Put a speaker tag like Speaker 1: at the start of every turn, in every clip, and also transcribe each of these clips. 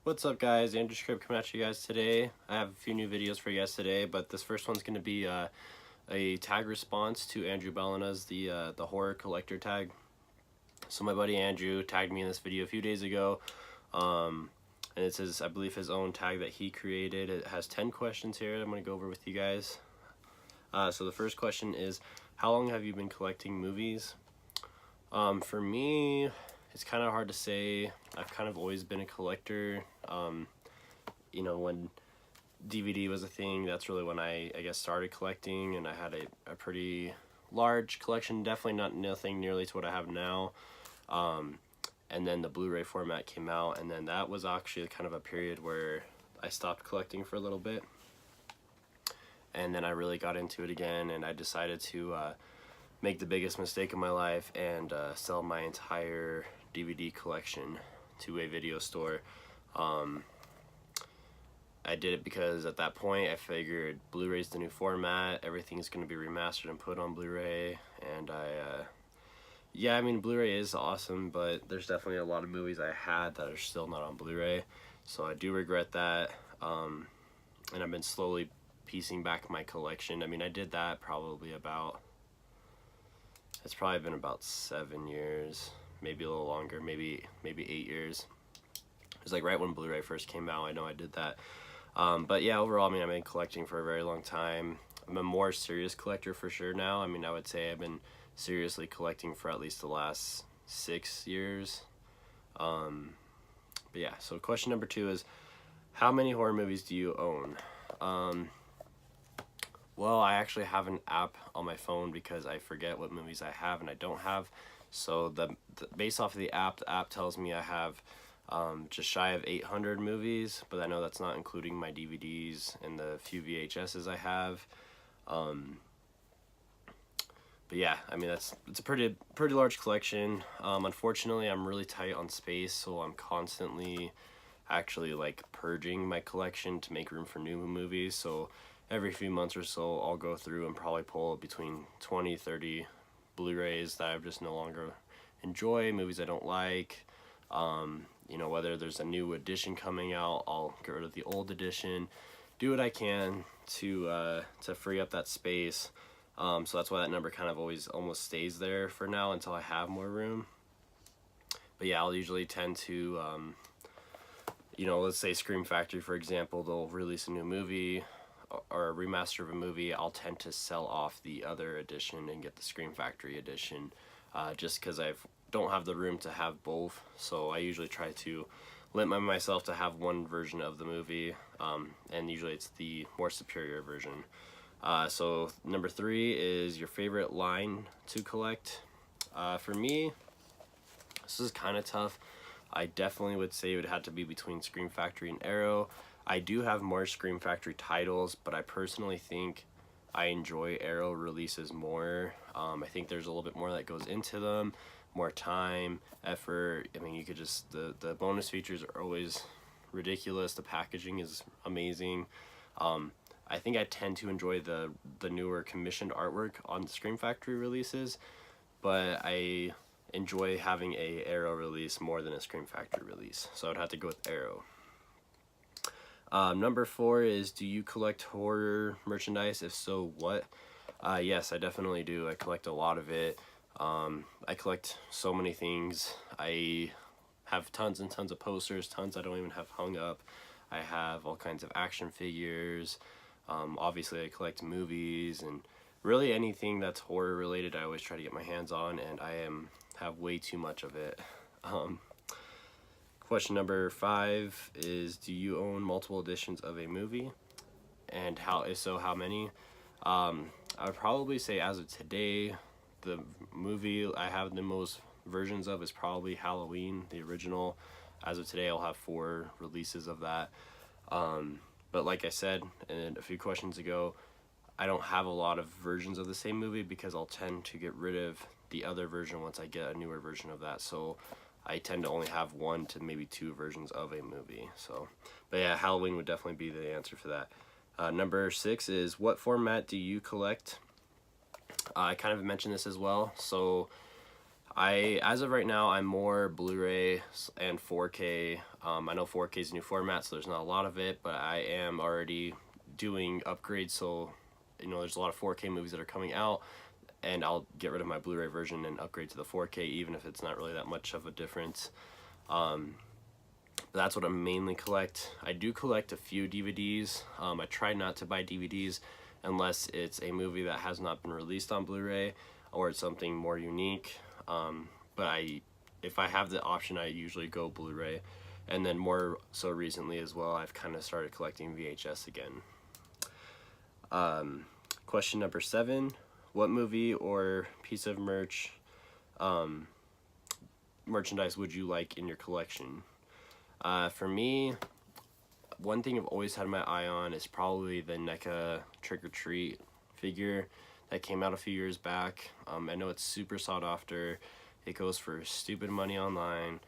Speaker 1: What's up, guys? Andrew Script coming at you guys today. I have a few new videos for you guys today, but this first one's going to be a tag response to Andrew Bellina's the horror collector tag. So my buddy Andrew tagged me in this video a few days ago, and it's his, I believe, his own tag that he created. It has 10 questions here I'm going to go over with you guys. So the first question is, how long have you been collecting movies? For me, it's kind of hard to say. I've kind of always been a collector. You know, when DVD was a thing, that's really when I guess started collecting, and I had a pretty large collection, definitely nothing nearly to what I have now. And then the Blu-ray format came out, and then that was actually kind of a period where I stopped collecting for a little bit, and then I really got into it again, and I decided to make the biggest mistake of my life and sell my entire DVD collection to a video store. I did it because at that point I figured Blu-ray's the new format, everything's going to be remastered and put on Blu-ray, and yeah, I mean, Blu-ray is awesome, but there's definitely a lot of movies I had that are still not on Blu-ray, so I do regret that. And I've been slowly piecing back my collection. I mean, I did that probably about, it's probably been about 7 years, maybe a little longer, maybe 8 years. It was like right when Blu-ray first came out. I know I did that. But yeah, overall, I mean, I've been collecting for a very long time. I'm a more serious collector for sure now. I mean, I would say I've been seriously collecting for at least the last 6 years. But yeah, so question number 2 is, how many horror movies do you own? Well, I actually have an app on my phone because I forget what movies I have and I don't have. So based off of the app tells me I have just shy of 800 movies, but I know that's not including my DVDs and the few VHSs I have. But yeah, I mean, it's a pretty large collection. Unfortunately, I'm really tight on space, so I'm constantly actually like purging my collection to make room for new movies. So every few months or so, I'll go through and probably pull between 20-30 Blu-rays that I just no longer enjoy, movies I don't like. You know, whether there's a new edition coming out, I'll get rid of the old edition, do what I can to free up that space. So that's why that number kind of always almost stays there for now until I have more room. But yeah, I'll usually tend to, you know, let's say Scream Factory, for example, they'll release a new movie or a remaster of a movie. I'll tend to sell off the other edition and get the Scream Factory edition, just because I don't have the room to have both. So I usually try to limit myself to have one version of the movie, and usually it's the more superior version. So number 3 is your favorite line to collect. For me, this is kind of tough. I definitely would say it would have to be between Scream Factory and Arrow. I do have more Scream Factory titles, but I personally think I enjoy Arrow releases more. I think there's a little bit more that goes into them, more time, effort. I mean, you could just, the bonus features are always ridiculous. The packaging is amazing. I think I tend to enjoy the newer commissioned artwork on the Scream Factory releases, but I enjoy having a Arrow release more than a Scream Factory release, so I'd have to go with Arrow. Number 4 is, do you collect horror merchandise? If so, what? Yes, I definitely do. I collect a lot of it. I collect so many things. I have tons and tons of posters, tons I don't even have hung up. I have all kinds of action figures. Obviously I collect movies, and really anything that's horror related I always try to get my hands on, and I have way too much of it. Question number 5 is, do you own multiple editions of a movie? And if so, how many? I would probably say as of today, the movie I have the most versions of is probably Halloween, the original. As of today, I'll have 4 releases of that. But like I said a few questions ago, I don't have a lot of versions of the same movie because I'll tend to get rid of the other version once I get a newer version of that. So I tend to only have 1 to maybe 2 versions of a movie. So, but yeah, Halloween would definitely be the answer for that. Number 6 is, what format do you collect? I kind of mentioned this as well. So As of right now, I'm more Blu-ray and 4K. I know 4K is a new format, so there's not a lot of it, but I am already doing upgrades, so there's a lot of 4K movies that are coming out, and I'll get rid of my Blu-ray version and upgrade to the 4K, even if it's not really that much of a difference. That's what I mainly collect. I do collect a few DVDs. I try not to buy DVDs unless it's a movie that has not been released on Blu-ray or it's something more unique. But if I have the option, I usually go Blu-ray. And then more so recently as well, I've kind of started collecting VHS again. Question number 7, what movie or piece of merchandise would you like in your collection? For me, one thing I've always had my eye on is probably the NECA Trick or Treat figure that came out a few years back. I know it's super sought after. It goes for stupid money online,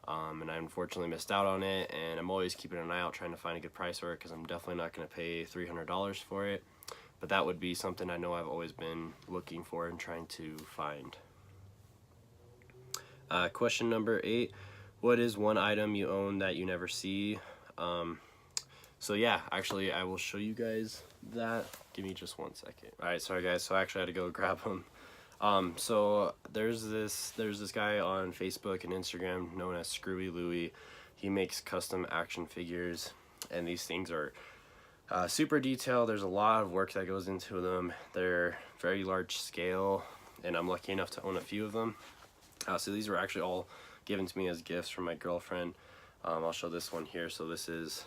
Speaker 1: and I unfortunately missed out on it, and I'm always keeping an eye out trying to find a good price for it because I'm definitely not going to pay $300 for it. But that would be something I know I've always been looking for and trying to find. Question number 8, what is one item you own that you never see? So yeah, actually I will show you guys that. Give me just 1 second. Alright, sorry guys, so I actually had to go grab them. So there's this guy on Facebook and Instagram known as Screwy Louie. He makes custom action figures, and these things are super detailed. There's a lot of work that goes into them. They're very large scale, and I'm lucky enough to own a few of them. So these were actually all given to me as gifts from my girlfriend. I'll show this one here. So this is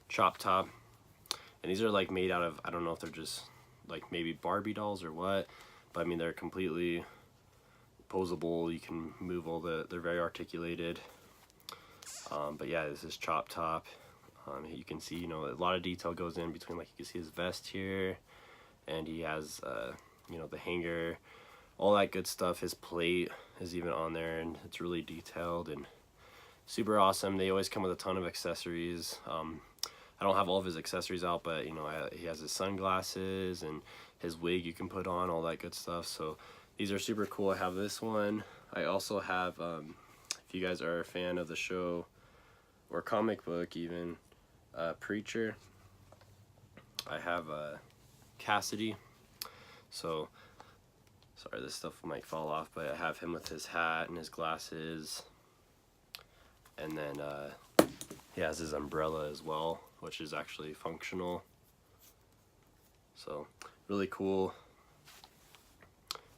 Speaker 1: Chop Top, and these are like made out of, I don't know if they're just like maybe Barbie dolls or what, but I mean they're completely posable. You can move they're very articulated. But yeah, this is Chop Top. You can see, a lot of detail goes in between, like you can see his vest here, and he has, the hanger, all that good stuff. His plate is even on there, and it's really detailed and super awesome. They always come with a ton of accessories. I don't have all of his accessories out, but he has his sunglasses and his wig you can put on, all that good stuff. So these are super cool. I have this one. I also have, if you guys are a fan of the show or comic book even, Preacher, I have Cassidy. So sorry, this stuff might fall off, but I have him with his hat and his glasses, and then he has his umbrella as well, which is actually functional. So really cool.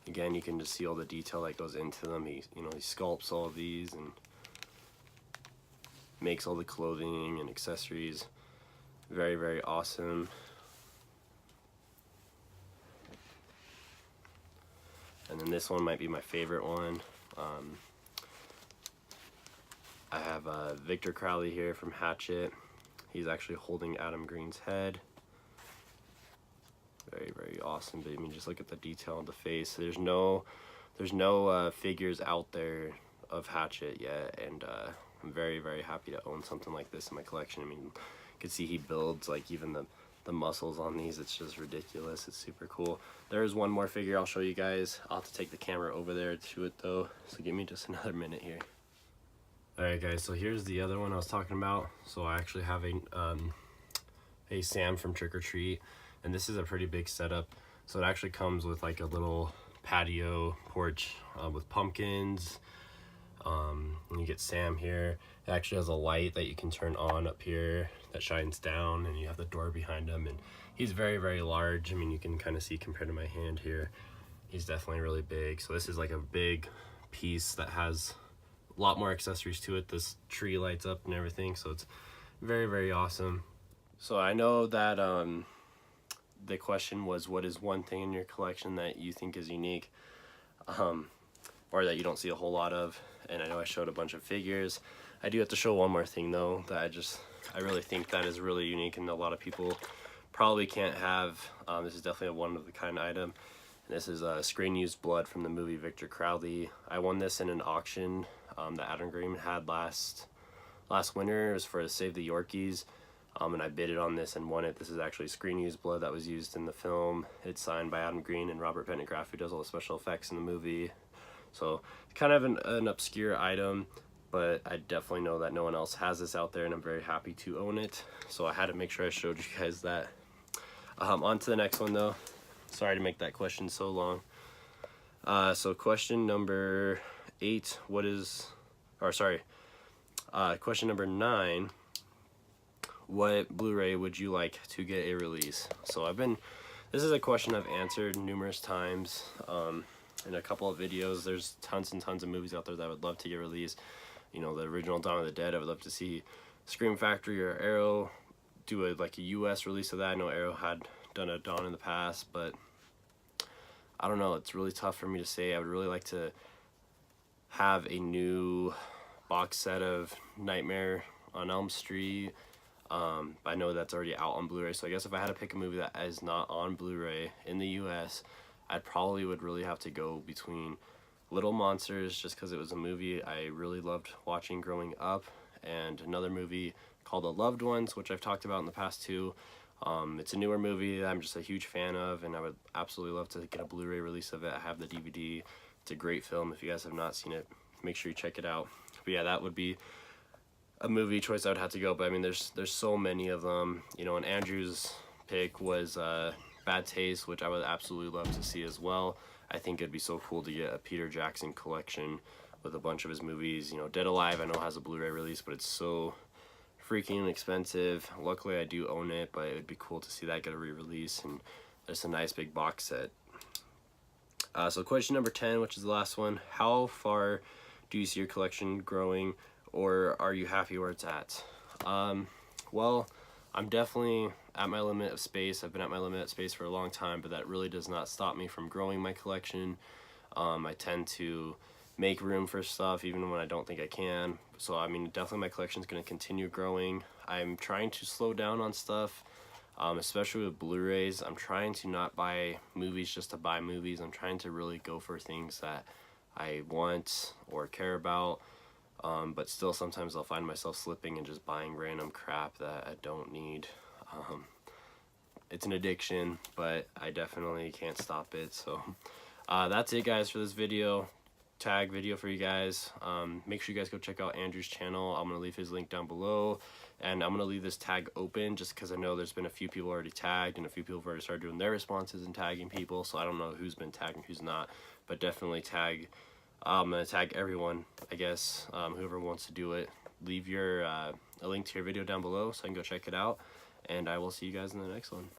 Speaker 1: Again, you can just see all the detail that goes into them. He sculpts all of these and makes all the clothing and accessories. Very, very awesome. And then this one might be my favorite one. I have Victor Crowley here from Hatchet. He's actually holding Adam Green's head. Very, very awesome. But I mean, just look at the detail on the face. There's no figures out there of Hatchet yet, and I'm very, very happy to own something like this in my collection. I mean, you can see he builds like even the muscles on these. It's just ridiculous. It's super cool. There is one more figure I'll show you guys. I'll have to take the camera over there to it though, so give me just another minute here. Alright guys, so here's the other one I was talking about. So I actually have a Sam from Trick or Treat, and this is a pretty big setup. So it actually comes with like a little patio porch with pumpkins. And you get Sam here. It actually has a light that you can turn on up here that shines down, and you have the door behind him, and he's very, very large. I mean, you can kind of see compared to my hand here, he's definitely really big. So this is like a big piece that has a lot more accessories to it. This tree lights up and everything, so it's very, very awesome. So I know that the question was, what is one thing in your collection that you think is unique, or that you don't see a whole lot of? And I know I showed a bunch of figures. I do have to show one more thing though that I really think that is really unique and a lot of people probably can't have. This is definitely a one-of-a-kind item. And this is screen used blood from the movie Victor Crowley. I won this in an auction that Adam Green had last winter. It was for Save the Yorkies, and I bid it on this and won it. This is actually screen used blood that was used in the film. It's signed by Adam Green and Robert Pendergraft, who does all the special effects in the movie. So kind of an obscure item, but I definitely know that no one else has this out there, and I'm very happy to own it. So I had to make sure I showed you guys that. On to the next one though. Sorry to make that question so long. So question number 8, question number 9, what Blu-ray would you like to get a release? So this is a question I've answered numerous times in a couple of videos. There's tons and tons of movies out there that I would love to get released. You know, the original Dawn of the Dead, I would love to see Scream Factory or Arrow do a US release of that. I know Arrow had done a Dawn in the past, but I don't know, it's really tough for me to say. I would really like to have a new box set of Nightmare on Elm Street. I know that's already out on Blu-ray, so I guess if I had to pick a movie that is not on Blu-ray in the US, I probably would really have to go between Little Monsters, just because it was a movie I really loved watching growing up, and another movie called The Loved Ones, which I've talked about in the past too. It's a newer movie that I'm just a huge fan of, and I would absolutely love to get a Blu-ray release of it. I have the DVD. It's a great film. If you guys have not seen it, make sure you check it out. But yeah, that would be a movie choice I would have to go. But I mean, there's so many of them. You know, and Andrew's pick was Bad Taste, which I would absolutely love to see as well. I think it'd be so cool to get a Peter Jackson collection with a bunch of his movies. You know, Dead Alive I know has a Blu-ray release, but it's so freaking expensive. Luckily I do own it, but it would be cool to see that get a re-release, and just a nice big box set. So question number 10, which is the last one, how far do you see your collection growing, or are you happy where it's at? Well, I'm definitely at my limit of space. I've been at my limit of space for a long time, but that really does not stop me from growing my collection. I tend to make room for stuff even when I don't think I can. So I mean, definitely my collection is going to continue growing. I'm trying to slow down on stuff, especially with Blu-rays. I'm trying to not buy movies just to buy movies. I'm trying to really go for things that I want or care about, but still sometimes I'll find myself slipping and just buying random crap that I don't need. It's an addiction, but I definitely can't stop it. So that's it, guys, for this tag video for you guys. Make sure you guys go check out Andrew's channel. I'm gonna leave his link down below, and I'm gonna leave this tag open just because I know there's been a few people already tagged, and a few people have already started doing their responses and tagging people, so I don't know who's been tagged and who's not, but definitely tag. I'm gonna tag everyone, I guess, whoever wants to do it. Leave a link to your video down below so I can go check it out, and I will see you guys in the next one.